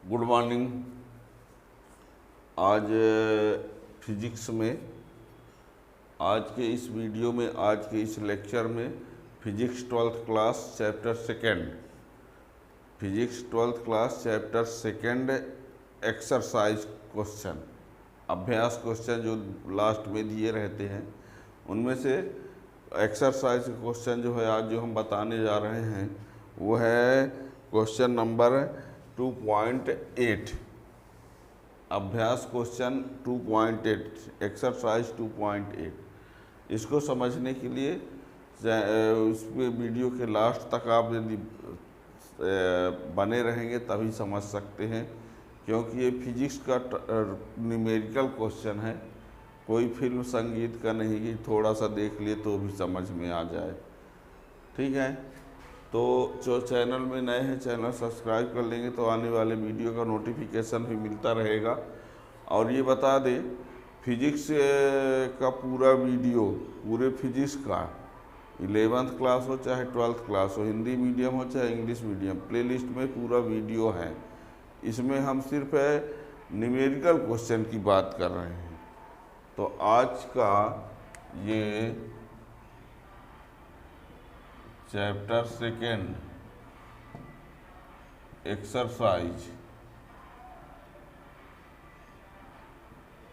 Good morning. आज physics में आज के इस वीडियो में आज के इस लेक्चर में physics 12th class chapter second exercise question, अभ्यास क्वेश्चन जो लास्ट में दिए रहते हैं उनमें से एक्सरसाइज क्वेश्चन जो है आज जो हम बताने जा रहे हैं वो है क्वेश्चन नंबर 2.8। अभ्यास क्वेश्चन 2.8 एक्सरसाइज 2.8। इसको समझने के लिए उसमें वीडियो के लास्ट तक आप यदि बने रहेंगे तभी समझ सकते हैं, क्योंकि ये फिजिक्स का न्यूमेरिकल क्वेश्चन है, कोई फिल्म संगीत का नहीं कि थोड़ा सा देख लिए तो भी समझ में आ जाए। ठीक है, तो जो चैनल में नए हैं चैनल सब्सक्राइब कर लेंगे तो आने वाले वीडियो का नोटिफिकेशन भी मिलता रहेगा। और ये बता दें, फिजिक्स का पूरा वीडियो पूरे फिजिक्स का 11th क्लास हो चाहे 12th क्लास हो, हिंदी मीडियम हो चाहे इंग्लिश मीडियम, प्लेलिस्ट में पूरा वीडियो है। इसमें हम सिर्फ न्यूमेरिकल क्वेश्चन की बात कर रहे हैं। तो आज का ये चैप्टर सेकेंड एक्सरसाइज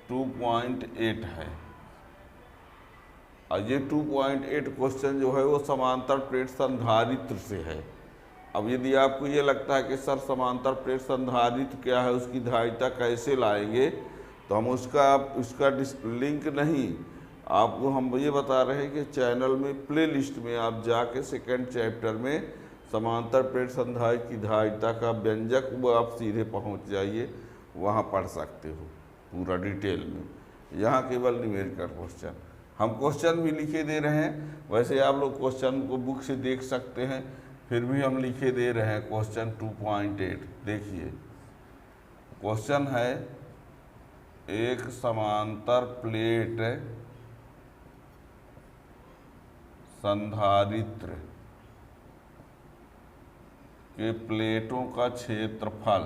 2.8 है। और ये 2.8 क्वेश्चन जो है वो समांतर प्लेट संधारित्र से है। अब यदि आपको ये लगता है कि सर समांतर प्लेट संधारित्र क्या है, उसकी धारिता कैसे लाएंगे, तो हम उसका लिंक नहीं, आपको हम ये बता रहे हैं कि चैनल में प्लेलिस्ट में आप जाके सेकंड चैप्टर में समांतर प्लेट संधारित्र की धारिता का व्यंजक वो आप सीधे पहुंच जाइए, वहां पढ़ सकते हो पूरा डिटेल में। यहाँ केवल न्यूमेरिकल क्वेश्चन, हम क्वेश्चन भी लिखे दे रहे हैं। वैसे आप लोग क्वेश्चन को बुक से देख सकते हैं, फिर भी हम लिखे दे रहे हैं क्वेश्चन 2.8। देखिए क्वेश्चन है, एक समांतर प्लेट संधारित्र के प्लेटों का क्षेत्रफल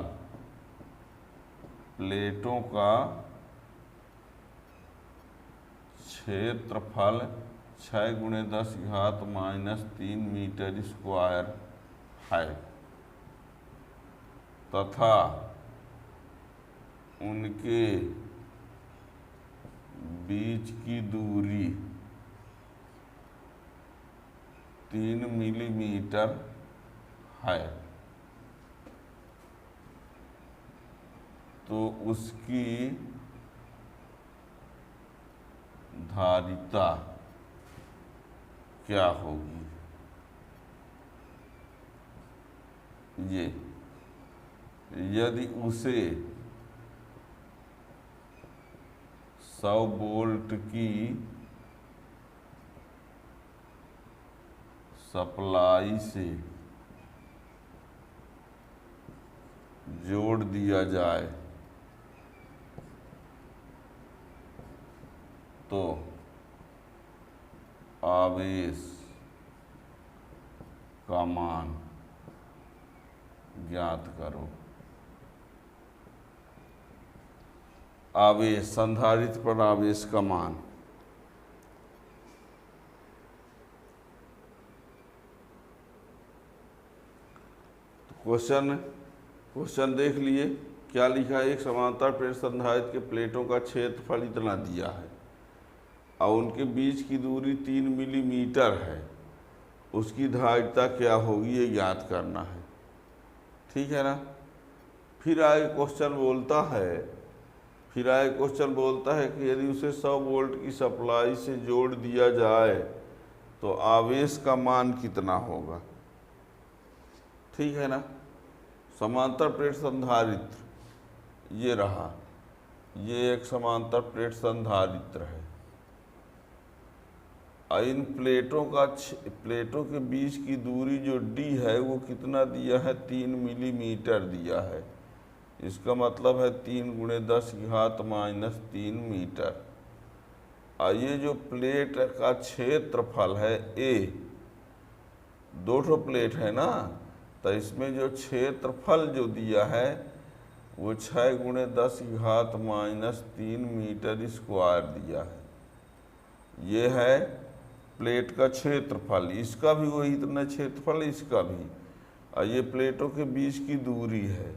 6×10⁻³ मीटर स्क्वायर है तथा उनके बीच की दूरी 3 मिलीमीटर है, तो उसकी धारिता क्या होगी। ये यदि उसे 100 वोल्ट की सप्लाई से जोड़ दिया जाए तो आवेश का मान ज्ञात करो। आवेश, संधारित्र पर आवेश का मान। क्वेश्चन देख लिए, क्या लिखा है, एक समांतर प्लेट संधारित्र के प्लेटों का क्षेत्रफल इतना दिया है और उनके बीच की दूरी 3 मिलीमीटर है, उसकी धारिता क्या होगी ये ज्ञात करना है। ठीक है ना। फिर आगे क्वेश्चन बोलता है कि यदि उसे 100 वोल्ट की सप्लाई से जोड़ दिया जाए तो आवेश का मान कितना होगा। ठीक है ना। समांतर प्लेट संधारित्र ये रहा, ये एक समांतर प्लेट संधारित्र है। इन प्लेटों के बीच की दूरी जो d है वो कितना दिया है, 3 मिलीमीटर दिया है। इसका मतलब है 3×10⁻³ मीटर। और ये जो प्लेट का क्षेत्रफल है A, 2 प्लेट है ना, तो इसमें जो क्षेत्रफल जो दिया है वो 6×10⁻³ मीटर स्क्वायर दिया है। ये है प्लेट का क्षेत्रफल, इसका भी वही इतना क्षेत्रफल, इसका भी, और ये प्लेटों के बीच की दूरी है।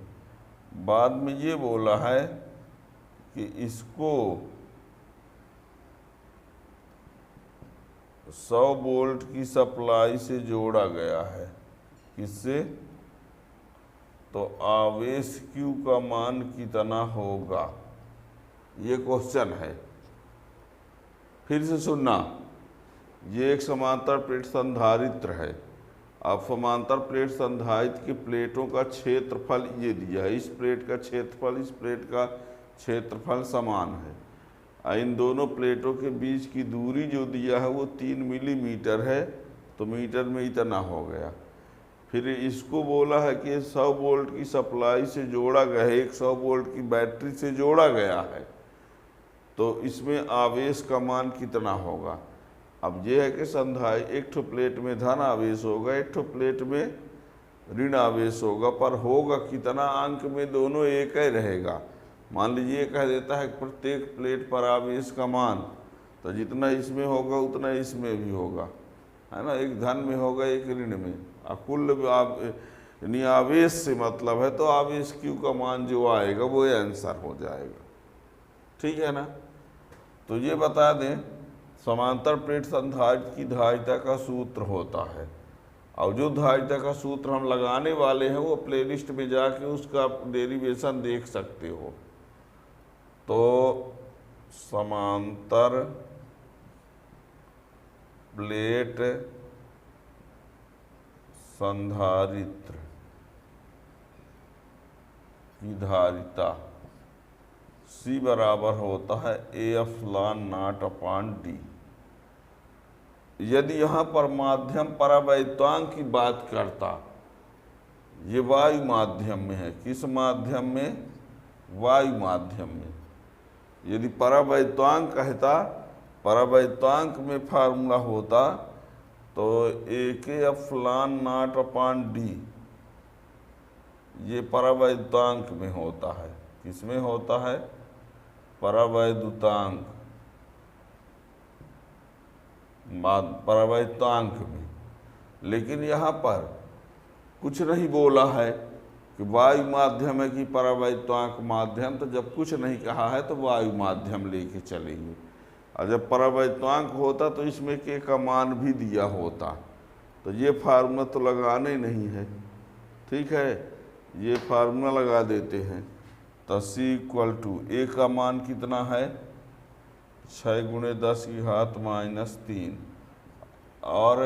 बाद में ये बोला है कि इसको 100 वोल्ट की सप्लाई से जोड़ा गया है। किससे? तो आवेश Q का मान कितना होगा, ये क्वेश्चन है। फिर से सुनना, ये एक समांतर प्लेट संधारित्र है। अब समांतर प्लेट संधारित्र की प्लेटों का क्षेत्रफल ये दिया है। इस प्लेट का क्षेत्रफल इस प्लेट का क्षेत्रफल समान है। इन दोनों प्लेटों के बीच की दूरी जो दिया है वो 3 मिलीमीटर है, तो मीटर में इतना हो गया। फिर इसको बोला है कि 100 वोल्ट की सप्लाई से जोड़ा गया है, 100 वोल्ट की बैटरी से जोड़ा गया है, तो इसमें आवेश का मान कितना होगा। अब ये है कि संधाई एक ठो प्लेट में धन आवेश होगा, एक ठो प्लेट में ऋण आवेश होगा, पर होगा कितना अंक में दोनों एक ही रहेगा। मान लीजिए कह देता है प्रत्येक प्लेट पर आवेश का मान, तो जितना इसमें होगा उतना इसमें भी होगा, है ना। एक धन में होगा एक ऋण में, और कुल यानी आवेश से मतलब है, तो आवेश Q का मान जो आएगा वो आंसर हो जाएगा। ठीक है ना। तो ये बता दें, समांतर प्लेट संधारित्र की धारिता का सूत्र होता है, और जो धारिता का सूत्र हम लगाने वाले हैं वो प्लेलिस्ट में जाके उसका डेरिवेशन देख सकते हो। तो समांतर प्लेट संधारित्र की धारिता C बराबर होता है AF ln naught/d। यदि यहाँ पर माध्यम परावैद्युतांक की बात करता, ये वायु माध्यम में है। किस माध्यम में? वायु माध्यम में। यदि परावैद्युतांक कहता, परावैद्युतांक में फार्मूला होता तो AF ln naught/d, ये परावैद्युतांक में होता है। किसमें होता है? परावैद्युतांक, परावैद्युतांक में। लेकिन यहाँ पर कुछ नहीं बोला है कि वायु माध्यम है कि परावैद्युतांक माध्यम, तो जब कुछ नहीं कहा है तो वायु माध्यम लेके चलेंगे। और जब परावैद्युतांक होता तो इसमें के का मान भी दिया होता, तो ये फार्मूला तो लगाना ही नहीं है। ठीक है, ये फार्मूला लगा देते हैं। तो C = A का मान कितना है? 6×10⁻³ और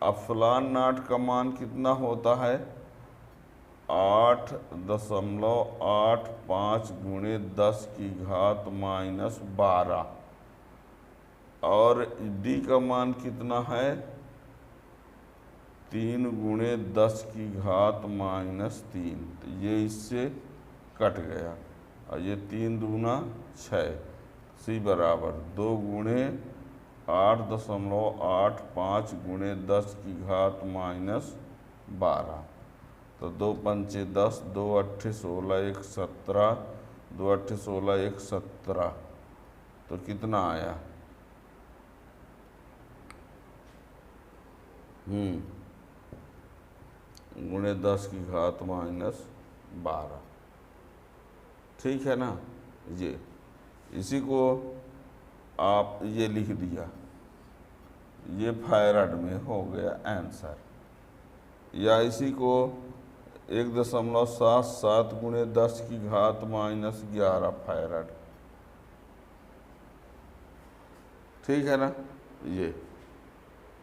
अफलान नाट का मान कितना होता है? 8.85×10⁻12 और D का मान कितना है? 3×10⁻³ तो ये इससे कट गया, और ये 3 दूना 6। C बराबर 2×8.85×10⁻12, तो 2 पंचे 10, 2 अट्ठे 16, 1 17, 2 अट्ठे 16, 1 17, तो कितना आया? ×10⁻12। ठीक है ना। ये इसी को आप ये लिख दिया, ये फैराड में हो गया आंसर। या इसी को 1.77×10⁻11 फैराड। ठीक है ना। ये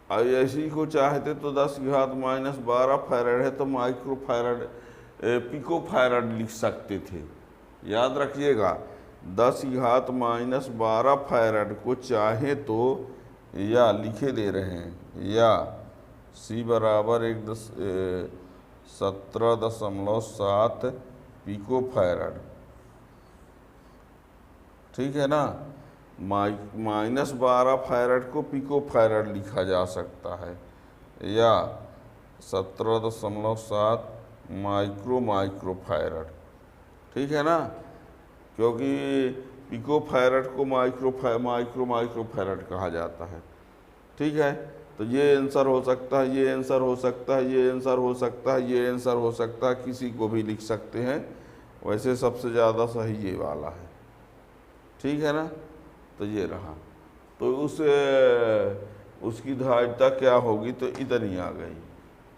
अब इसी को चाहते तो 10⁻12 फैराड है तो माइक्रो फैराड, पिको फैराड लिख सकते थे। याद रखिएगा, 10⁻12 फैराड को चाहे तो या लिखे दे रहे हैं, या C बराबर 17.7 पिको फैराड। ठीक है ना। -12 फैराड को पिको फैराड लिखा जा सकता है, या 17.7 माइक्रो फैराड। ठीक है ना, क्योंकि पिको फैरड को माइक्रो फैरड कहा जाता है। ठीक है, तो ये आंसर हो सकता है, ये आंसर हो सकता है, ये आंसर हो सकता है, ये आंसर हो सकता है, किसी को भी लिख सकते हैं। वैसे सबसे ज़्यादा सही ये वाला है। ठीक है ना, तो ये रहा। तो उसकी धारिता क्या होगी, तो इतनी आ गई।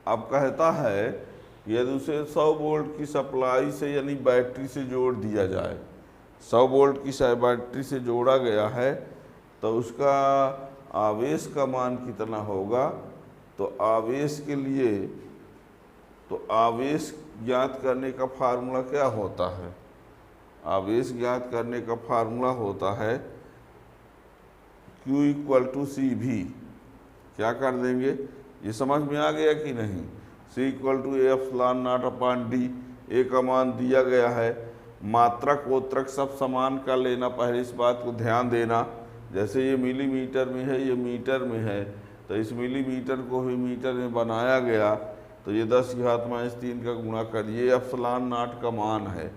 अब कहता है यदि उसे 100 वोल्ट की सप्लाई से यानी बैटरी से जोड़ दिया जाए, 100 वोल्ट की बैटरी से जोड़ा गया है, तो उसका आवेश का मान कितना होगा। तो आवेश के लिए, तो आवेश ज्ञात करने का फार्मूला क्या होता है, आवेश ज्ञात करने का फार्मूला होता है Q = CV। क्या कर देंगे, ये समझ में आ गया कि नहीं। C = F∑0/d, A का मान दिया गया है, मात्रक ओत्रक सब समान का लेना, पहले इस बात को ध्यान देना। जैसे ये मिलीमीटर में है, ये मीटर में है, तो इस मिलीमीटर को भी मीटर में बनाया गया, तो ये 10⁻³ का गुणा कर, ये ε0 का मान है,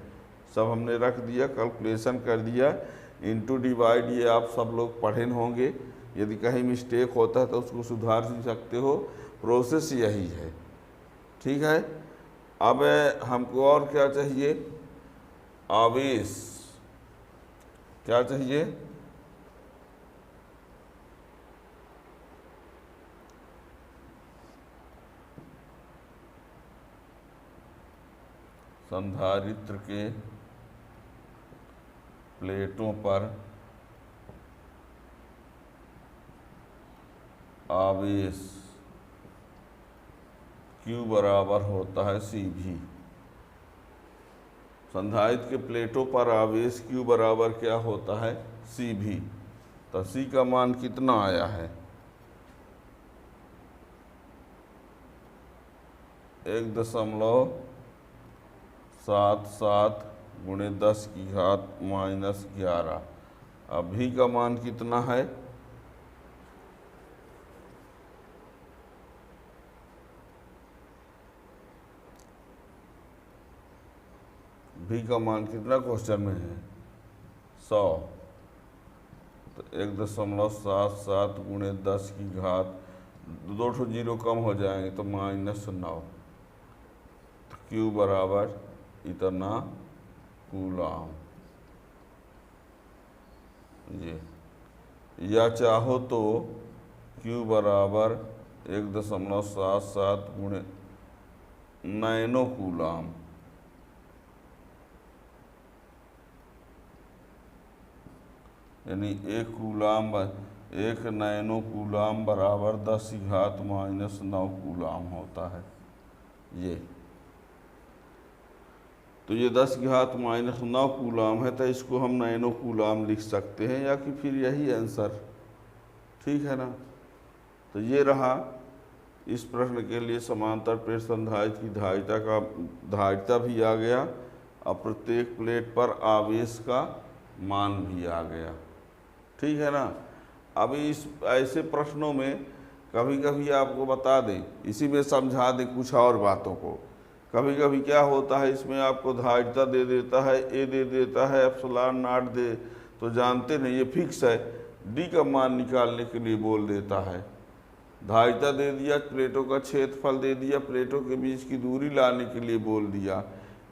सब हमने रख दिया, कैलकुलेशन कर दिया, इनटू डिवाइड। ये आप सब लोग पढ़े होंगे, यदि कहीं मिस्टेक होता है तो उसको सुधार सकते हो, प्रोसेस यही है। ठीक है, अब हमको और क्या चाहिए, आवेश क्या चाहिए, संधारित्र के प्लेटों पर आवेश Q बराबर होता है CV। संधारित्र के प्लेटों पर आवेश Q बराबर क्या होता है, CV। तो C का मान कितना आया है, 1.77 × 10⁻⁻11। अब V का मान कितना है, V का मान कितना क्वेश्चन में है, 100। तो 1.77 × 10⁻, 2 ठो जीरो कम हो जाएंगे तो -9। तो Q बराबर इतना कूलाम। ये या चाहो तो Q बराबर 1.77 × नैनो कूलाम, यानी 1 नैनो कूलाम बराबर 10⁻⁻9 कूलाम होता है। ये तो ये 10⁻⁻9 कूलाम है, तो इसको हम नैनो कूलाम लिख सकते हैं, या कि फिर यही आंसर। ठीक है ना, तो ये रहा इस प्रश्न के लिए समांतर प्लेट संधारित्र की धारिता भी आ गया, और प्रत्येक प्लेट पर आवेश का मान भी आ गया। ठीक है ना। अभी इस ऐसे प्रश्नों में कभी कभी आपको बता दें, इसी में समझा दें कुछ और बातों को। कभी कभी क्या होता है, इसमें आपको धारिता दे देता है, ए दे देता है, ε0 दे, तो जानते नहीं ये फिक्स है, डी का मान निकालने के लिए बोल देता है। धारिता दे दिया, प्लेटों का क्षेत्रफल दे दिया, प्लेटों के बीच की दूरी लाने के लिए बोल दिया।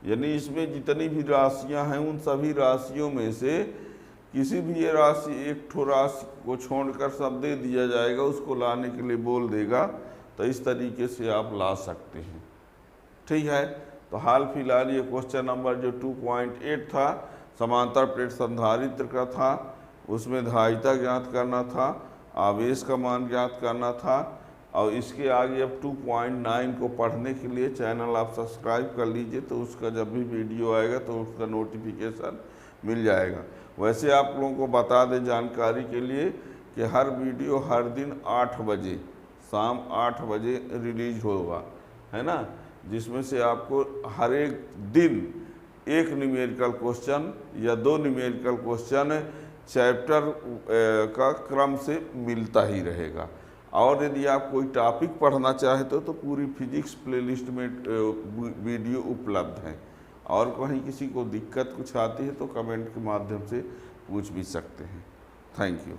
यानी इसमें जितनी भी राशियां हैं उन सभी राशियों में से किसी भी ये राशि, एक ठो राशि को छोड़कर सब दे दिया जाएगा, उसको लाने के लिए बोल देगा। तो इस तरीके से आप ला सकते हैं। ठीक है, तो हाल फिलहाल ये क्वेश्चन नंबर जो 2.8 था, समांतर प्लेट संधारित्र का था, उसमें धारिता ज्ञात करना था, आवेश का मान ज्ञात करना था। और इसके आगे अब 2.9 को पढ़ने के लिए चैनल आप सब्सक्राइब कर लीजिए, तो उसका जब भी वीडियो आएगा तो उसका नोटिफिकेशन मिल जाएगा। वैसे आप लोगों को बता दें जानकारी के लिए कि हर वीडियो हर दिन 8 बजे, शाम 8 बजे रिलीज होगा, है ना, जिसमें से आपको हर एक दिन एक न्यूमेरिकल क्वेश्चन या 2 न्यूमेरिकल क्वेश्चन चैप्टर का क्रम से मिलता ही रहेगा। और यदि आप कोई टॉपिक पढ़ना चाहते हो तो पूरी फिजिक्स प्लेलिस्ट में वीडियो उपलब्ध हैं, और कहीं किसी को दिक्कत कुछ आती है तो कमेंट के माध्यम से पूछ भी सकते हैं। Thank you.